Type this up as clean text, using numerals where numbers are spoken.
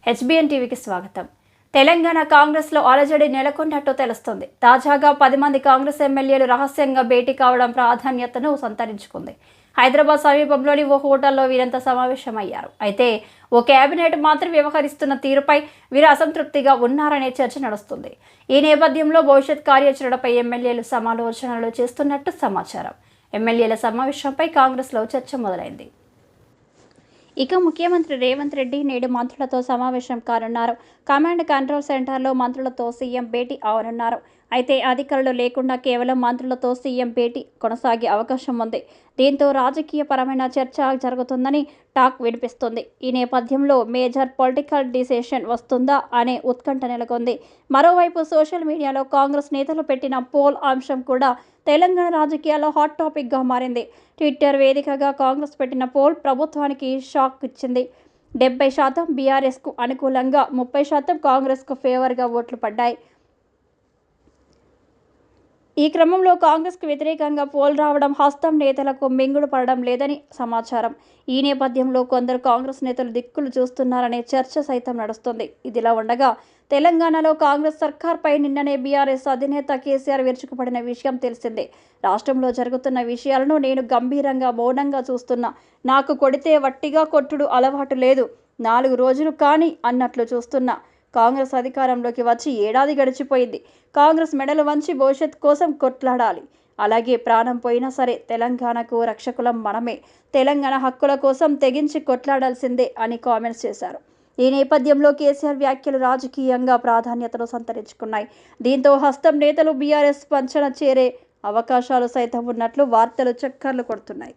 HBN టీవీకి స్వాగతం. తెలంగాణ కాంగ్రెస్లో అలజడి నెలకొన్నట్టు తెలుస్తుంది. తాజాగా 10 మంది కాంగ్రెస్ ఎమ్మెల్యేలు రహస్యంగా భేటీ కావడం ప్రాధాన్యతను సంతరించుకుంది. హైదరాబాద్ సమీపంలోని ఓ హోటల్లో వీరంతా సమావేశమయ్యారు. అయితే ఓ కేబినెట్ మాత్రం వ్యవహరిస్తున్న తీరుపై వీరు అసంతృప్తిగా ఉన్నారనే చర్చ నడుస్తుంది. ఈ నేపథ్యంలో భవిష్యత్ కార్యాచరణపై ఎమ్మెల్యేలు సమాలోచనలు చేస్తున్నట్టు సమాచారం. ఎమ్మెల్యేల సమావేశంపై కాంగ్రెస్లో చర్చ మొదలైంది. ఇక ముఖ్యమంత్రి రేవంత్ రెడ్డి నేడు మంత్రులతో సమావేశం కానున్నారు. కమాండ్ కంట్రోల్ సెంటర్లో మంత్రులతో సీఎం భేటీ అవనున్నారు. అయితే అధికారులు లేకుండా కేవలం మంత్రులతో సీఎం భేటీ కొనసాగే అవకాశం ఉంది. దీంతో రాజకీయపరమైన చర్చ జరుగుతుందని టాక్ వినిపిస్తుంది. ఈ నేపథ్యంలో మేజర్ పొలిటికల్ డిసిషన్ వస్తుందా అనే ఉత్కంఠ నెలకొంది. మరోవైపు సోషల్ మీడియాలో కాంగ్రెస్ నేతలు పెట్టిన పోల్ అంశం కూడా తెలంగాణ రాజకీయాల్లో హాట్ టాపిక్గా మారింది. ట్విట్టర్ వేదికగా కాంగ్రెస్ పెట్టిన పోల్ ప్రభుత్వానికి షాక్ ఇచ్చింది. 70% బీఆర్ఎస్కు అనుకూలంగా, 30% కాంగ్రెస్కు ఫేవర్గా ఓట్లు పడ్డాయి. ఈ క్రమంలో కాంగ్రెస్కు వ్యతిరేకంగా పోల్ రావడం హస్తం నేతలకు మింగుడు పడడం లేదని సమాచారం. ఈ నేపథ్యంలో కొందరు కాంగ్రెస్ నేతలు దిక్కులు చూస్తున్నారనే చర్చ సైతం నడుస్తుంది. ఇదిలా ఉండగా తెలంగాణలో కాంగ్రెస్ సర్కార్పై నిన్ననే బీఆర్ఎస్ అధినేత కేసీఆర్ విరుచుకుపడిన విషయం తెలిసిందే. రాష్ట్రంలో జరుగుతున్న విషయాలను నేను గంభీరంగా మౌనంగా చూస్తున్నా. నాకు కొడితే వట్టిగా కొట్టుడు అలవాటు లేదు. 4 రోజులు కానీ అన్నట్లు చూస్తున్నా. కాంగ్రెస్ అధికారంలోకి వచ్చి ఏడాది గడిచిపోయింది. కాంగ్రెస్ మెడలు వంచి భవిష్యత్ కోసం కొట్లాడాలి. అలాగే ప్రాణం పోయినా సరే తెలంగాణకు రక్షకులం మనమే. తెలంగాణ హక్కుల కోసం తెగించి కొట్లాడాల్సిందే అని కామెంట్స్ చేశారు. ఈ నేపథ్యంలో కేసీఆర్ వ్యాఖ్యలు రాజకీయంగా ప్రాధాన్యతను సంతరించుకున్నాయి. దీంతో హస్తం నేతలు బీఆర్ఎస్ పంచన చేరే అవకాశాలు సైతం ఉన్నట్లు వార్తలు చక్కర్లు కొడుతున్నాయి.